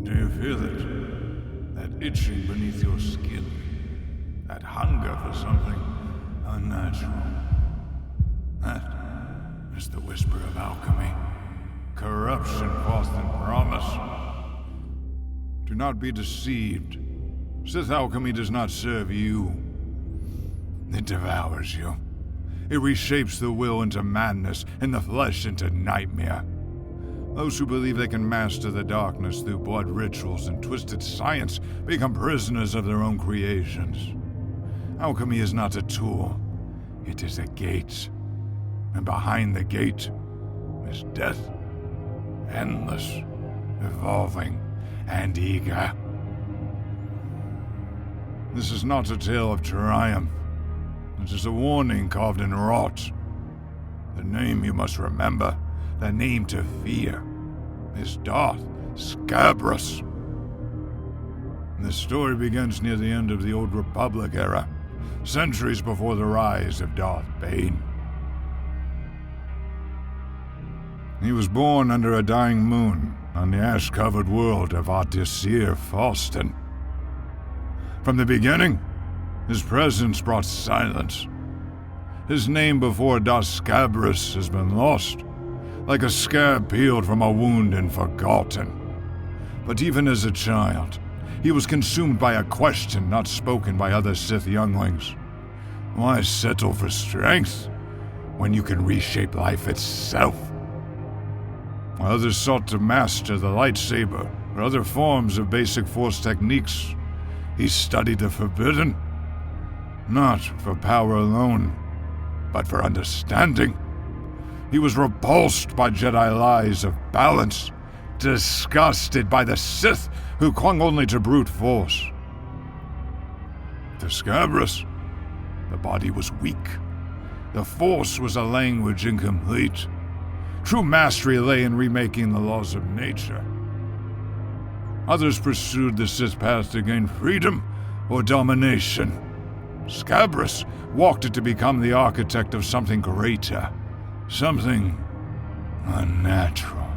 Do you feel it? That itching beneath your skin? That hunger for something unnatural? That is the whisper of alchemy. Corruption forced in promise. Do not be deceived. Sith alchemy does not serve you. It devours you. It reshapes the will into madness and the flesh into nightmare. Those who believe they can master the darkness through blood rituals and twisted science become prisoners of their own creations. Alchemy is not a tool. It is a gate. And behind the gate is death. Endless, evolving, and eager. This is not a tale of triumph. It is a warning carved in wrought. The name you must remember, the name to fear, is Darth Scabrous. The story begins near the end of the Old Republic era, centuries before the rise of Darth Bane. He was born under a dying moon on the ash-covered world of Odacer-Faustin. From the beginning, his presence brought silence. His name before Darth Scabrous has been lost, like a scab peeled from a wound and forgotten. But even as a child, he was consumed by a question not spoken by other Sith younglings. Why settle for strength when you can reshape life itself? While others sought to master the lightsaber or other forms of basic force techniques, he studied the forbidden, not for power alone, but for understanding. He was repulsed by Jedi lies of balance, disgusted by the Sith who clung only to brute force. To Scabrous, the body was weak. The force was a language incomplete. True mastery lay in remaking the laws of nature. Others pursued the Sith path to gain freedom or domination. Scabrous walked it to become the architect of something greater, something unnatural.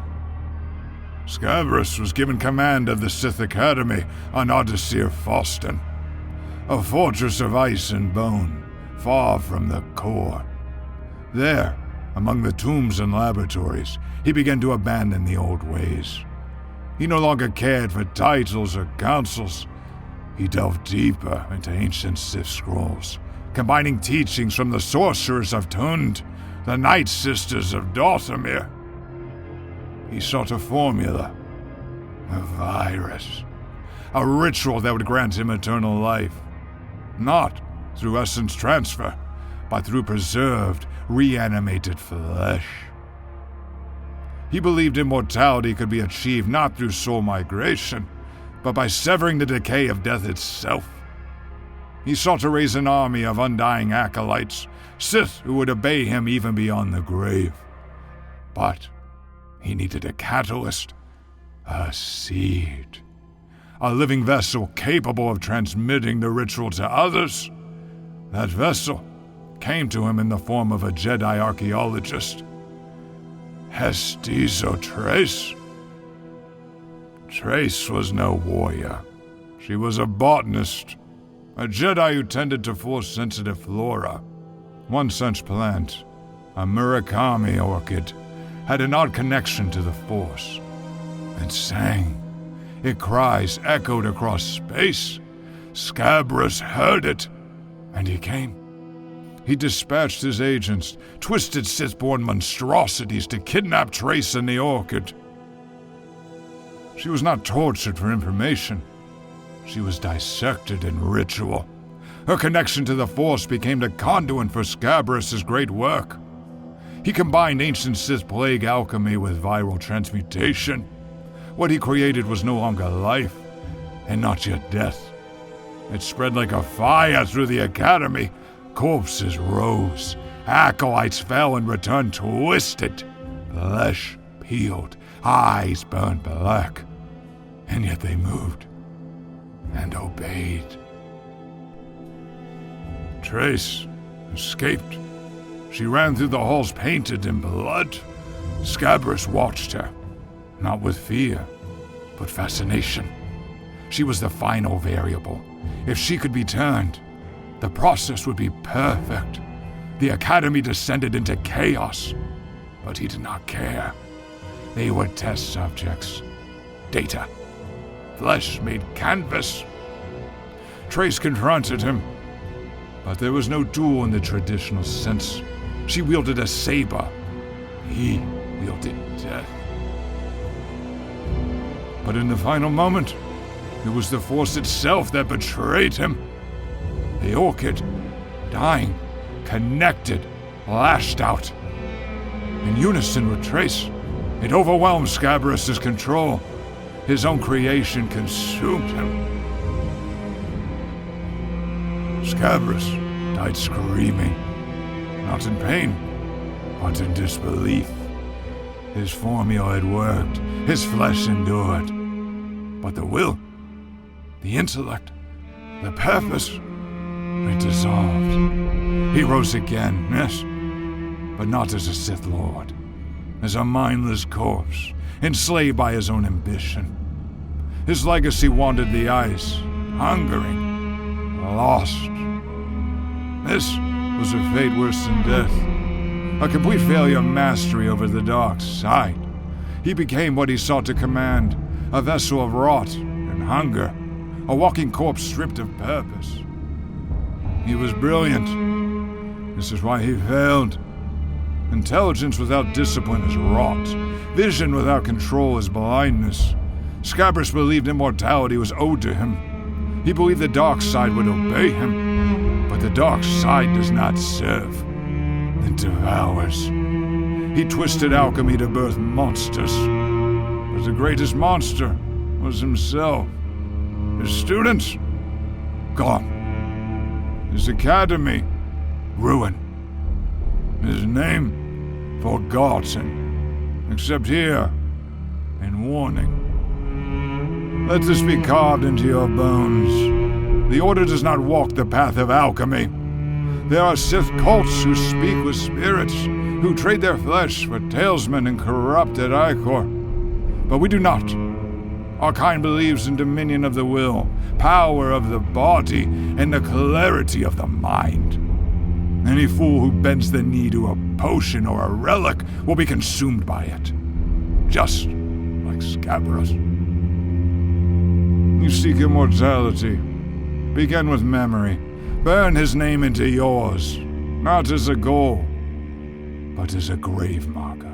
Scabrous was given command of the Sith Academy on Odacer-Faustin, a fortress of ice and bone, far from the core. There, among the tombs and laboratories, he began to abandon the old ways. He no longer cared for titles or councils. He delved deeper into ancient Sith scrolls, combining teachings from the sorcerers of Tund, the Night Sisters of Dathomir. He sought a formula, a virus, a ritual that would grant him eternal life, not through essence transfer, but through preserved, reanimated flesh. He believed immortality could be achieved not through soul migration, but by severing the decay of death itself. He sought to raise an army of undying acolytes, Sith who would obey him even beyond the grave. But he needed a catalyst, a seed, a living vessel capable of transmitting the ritual to others. That vessel came to him in the form of a Jedi archaeologist, Hestizo Trace. Trace was no warrior. She was a botanist, a Jedi who tended to force-sensitive flora. One such plant, a Murakami orchid, had an odd connection to the Force. It sang. Its cries echoed across space. Scabrous heard it, and he came. He dispatched his agents, twisted Sith-born monstrosities to kidnap Trace and the orchid. She was not tortured for information. she was dissected in ritual. Her connection to the Force became the conduit for Scabrous' great work. He combined ancient Sith plague alchemy with viral transmutation. What he created was no longer life, and not yet death. It spread like a fire through the academy. Corpses rose, acolytes fell and returned twisted, flesh peeled, eyes burned black, and yet they moved and obeyed. Trace escaped. She ran through the halls painted in blood. Scabrous watched her, not with fear, but fascination. She was the final variable. If she could be turned, the process would be perfect. The academy descended into chaos, but he did not care. They were test subjects. Data. Flesh made canvas. Trace confronted him, but there was no duel in the traditional sense. She wielded a saber. He wielded death. But in the final moment, it was the Force itself that betrayed him. The orchid, dying, connected, lashed out. In unison with Trace, it overwhelmed Scabrous' control. His own creation consumed him. Scabrous died screaming, not in pain, but in disbelief. His formula had worked, his flesh endured. But the will, the intellect, the purpose, it dissolved. He rose again, yes, but not as a Sith Lord, as a mindless corpse, enslaved by his own ambition. His legacy wandered the ice, hungering, lost. This was a fate worse than death, a complete failure of mastery over the dark side. He became what he sought to command, a vessel of rot and hunger, a walking corpse stripped of purpose. He was brilliant. This is why he failed. Intelligence without discipline is rot. Vision without control is blindness. Scabrous believed immortality was owed to him. He believed the dark side would obey him, but the dark side does not serve. It devours. He twisted alchemy to birth monsters, but the greatest monster was himself. His students, gone. His academy, ruin. His name, forgotten, except here, in warning. Let this be carved into your bones. The Order does not walk the path of alchemy. There are Sith cults who speak with spirits, who trade their flesh for talisman and corrupted ichor. But we do not. Our kind believes in dominion of the will, power of the body, and the clarity of the mind. Any fool who bends the knee to a potion or a relic will be consumed by it. Just like Scabrous. You seek immortality. Begin with memory. Burn his name into yours, not as a goal, but as a grave marker.